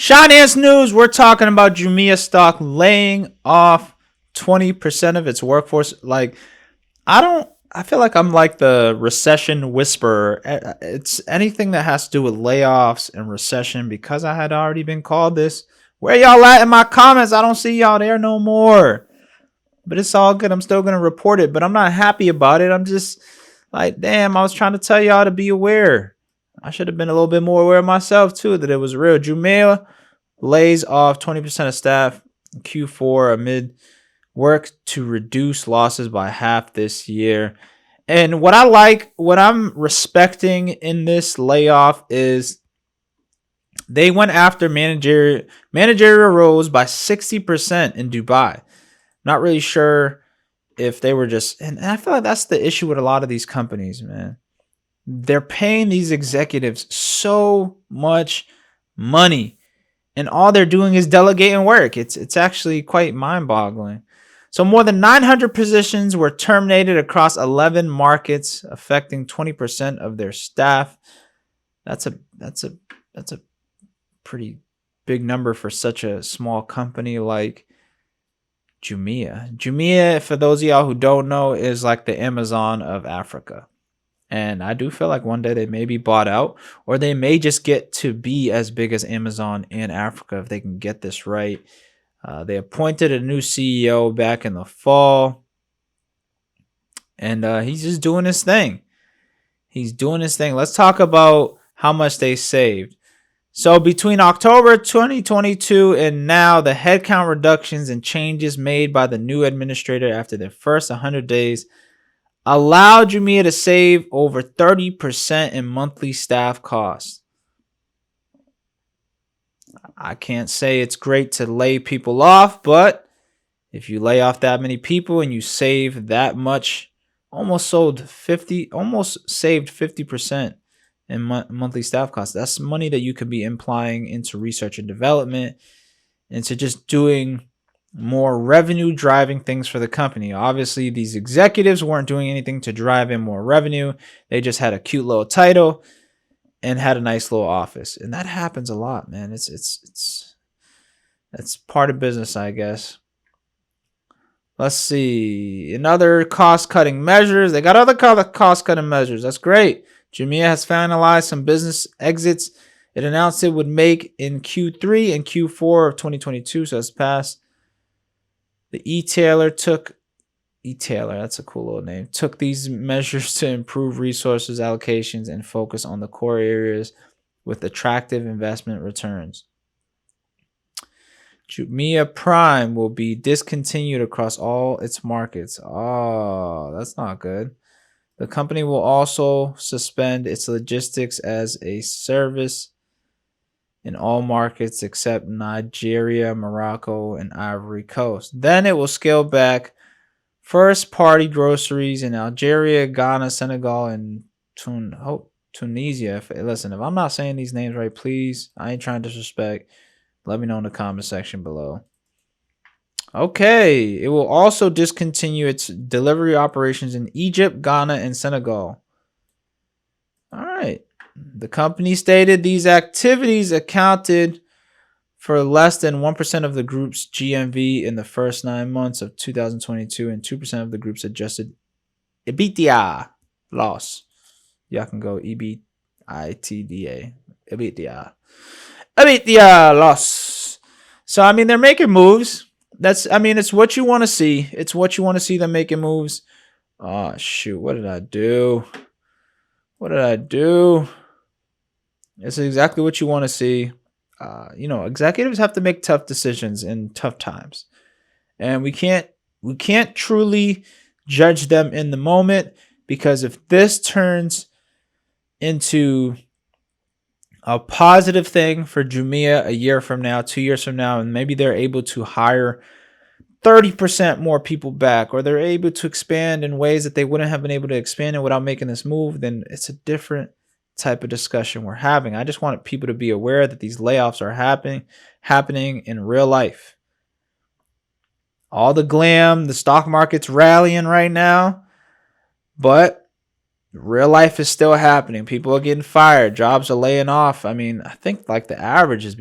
HINANCE news. We're talking about Jumia stock laying off 20% of its workforce. I feel like I'm like the recession whisperer. It's anything that has to do with layoffs and recession because I had already been called this. Where y'all at in my comments? I don't see y'all there no more. But it's all good. I'm still going to report it, but I'm not happy about it. I'm just like, damn, I was trying to tell y'all to be aware. I should have been a little bit more aware myself too that it was real. Jumia lays off 20% of staff in Q4 amid work to reduce losses by half this year. And what I'm respecting in this layoff is they went after managerial roles by 60% in Dubai. Not really sure if they were just, and I feel like that's the issue with a lot of these companies, man. They're paying these executives so much money, and all they're doing is delegating work. It's actually quite mind-boggling. So more than 900 positions were terminated across 11 markets, affecting 20% of their staff. That's a pretty big number for such a small company like Jumia. Jumia, for those of y'all who don't know, is like the Amazon of Africa. And I do feel like one day they may be bought out, or they may just get to be as big as Amazon in Africa if they can get this right. They appointed a new CEO back in the fall, and he's just doing his thing. He's doing his thing. Let's talk about how much they saved. So between October 2022 and now, the headcount reductions and changes made by the new administrator after their first 100 days allowed Jumia to save over 30% in monthly staff costs. I can't say it's great to lay people off, but if you lay off that many people and you save that much, almost saved 50% in monthly staff costs. That's money that you could be implying into research and development, into just doing more revenue driving things for the company. Obviously, these executives weren't doing anything to drive in more revenue. They just had a cute little title and had a nice little office. And that happens a lot, man. It's part of business, I guess. Let's see. In other cost-cutting measures, they got other cost-cutting measures. That's great. Jumia has finalized some business exits it announced it would make in Q3 and Q4 of 2022, so it's past. The e-tailer, that's a cool little name, took these measures to improve resources allocations and focus on the core areas with attractive investment returns. Jumia Prime will be discontinued across all its markets. Oh, that's not good. The company will also suspend its logistics as a service in all markets except Nigeria, Morocco, and Ivory Coast. Then it will scale back first-party groceries in Algeria, Ghana, Senegal, and Tunisia. Listen, if I'm not saying these names right, please, I ain't trying to disrespect. Let me know in the comment section below. Okay, it will also discontinue its delivery operations in Egypt, Ghana, and Senegal. All right. The company stated these activities accounted for less than 1% of the group's GMV in the first 9 months of 2022 and 2% of the group's adjusted EBITDA loss. Y'all can go EBITDA. EBITDA loss. So, I mean, they're making moves. It's what you want to see. It's what you want to see them making moves. Oh, shoot. What did I do? It's exactly what you want to see. Executives have to make tough decisions in tough times. And we can't truly judge them in the moment, because if this turns into a positive thing for Jumia a year from now, 2 years from now, and maybe they're able to hire 30% more people back, or they're able to expand in ways that they wouldn't have been able to expand in without making this move, then it's a different type of discussion we're having. I just want people to be aware that these layoffs are happening in real life. All the glam, the stock market's rallying right now, but real life is still happening. People are getting fired. Jobs are laying off. I mean, I think like the average is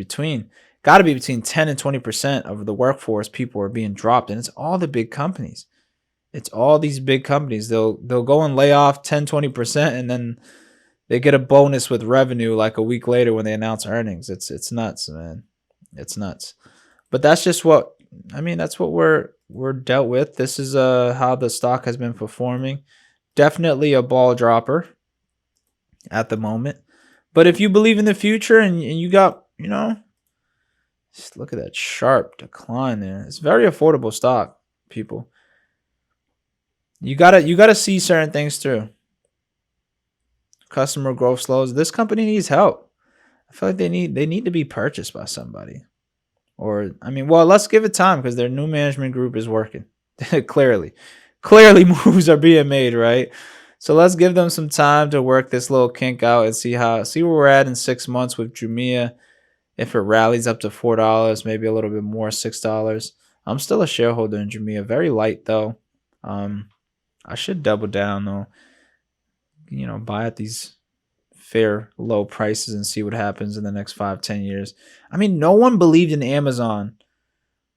got to be between 10 and 20% of the workforce. People are being dropped, and it's all the big companies. It's all these big companies. They'll go and lay off 10, 20%, and then they get a bonus with revenue like a week later when they announce earnings. It's nuts, man. It's nuts. But that's just what that's what we're dealt with. This is how the stock has been performing. Definitely a ball dropper at the moment. But if you believe in the future and you got, just look at that sharp decline there. It's very affordable stock, people. You gotta see certain things through. Customer growth slows. This company needs help. I feel like they need to be purchased by somebody. Or let's give it time because their new management group is working. Clearly moves are being made, right? So let's give them some time to work this little kink out and see where we're at in 6 months with Jumia. If it rallies up to $4, maybe a little bit more, $6. I'm still a shareholder in Jumia. Very light though. I should double down though. Buy at these fair low prices and see what happens in the next 5-10 years. No one believed in Amazon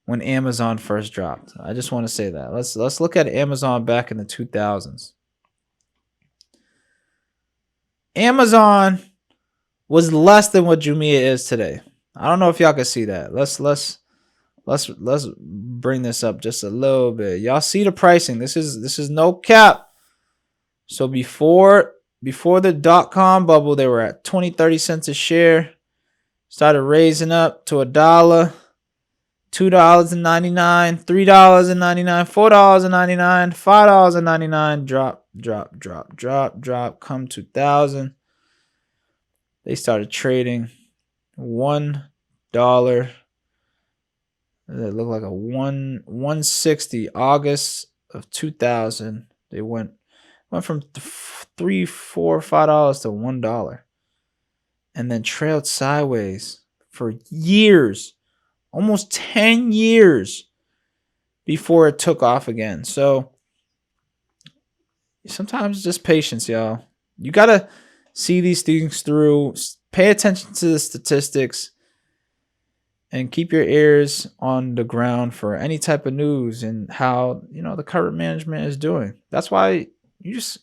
when Amazon first dropped. I just want to say that. Let's look at Amazon back in the 2000s. Amazon was less than what Jumia is today. I don't know if y'all can see that. Let's bring this up just a little bit. Y'all see the pricing. This is no cap. So before the dot-com bubble, they were at 20-30 cents a share. Started raising up to $1, $2.99, $3.99, $4.99, $5.99. Drop. Come 2000, they started trading $1. It looked like a 160. August of 2000, they went from $3, $4, $5 to $1, and then trailed sideways for years, almost 10 years before it took off again. So sometimes just patience, y'all. You gotta see these things through, pay attention to the statistics, and keep your ears on the ground for any type of news and how the current management is doing. That's why you just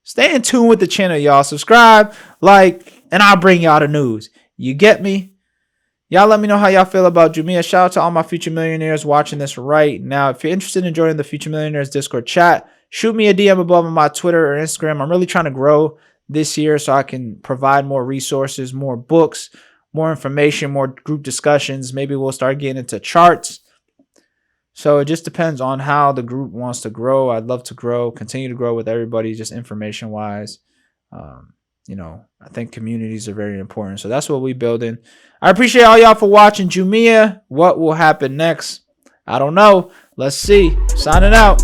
stay in tune with the channel, y'all. Subscribe, like, and I'll bring y'all the news. You get me? Y'all let me know how y'all feel about Jumia. Shout out to all my future millionaires watching this right now. If you're interested in joining the Future Millionaires Discord chat, shoot me a DM above on my Twitter or Instagram. I'm really trying to grow this year so I can provide more resources, more books, more information, more group discussions. Maybe we'll start getting into charts. So it just depends on how the group wants to grow. I'd love to continue to grow with everybody, just information wise. I think communities are very important. So that's what we're building. I appreciate all y'all for watching Jumia. What will happen next? I don't know. Let's see. Signing out.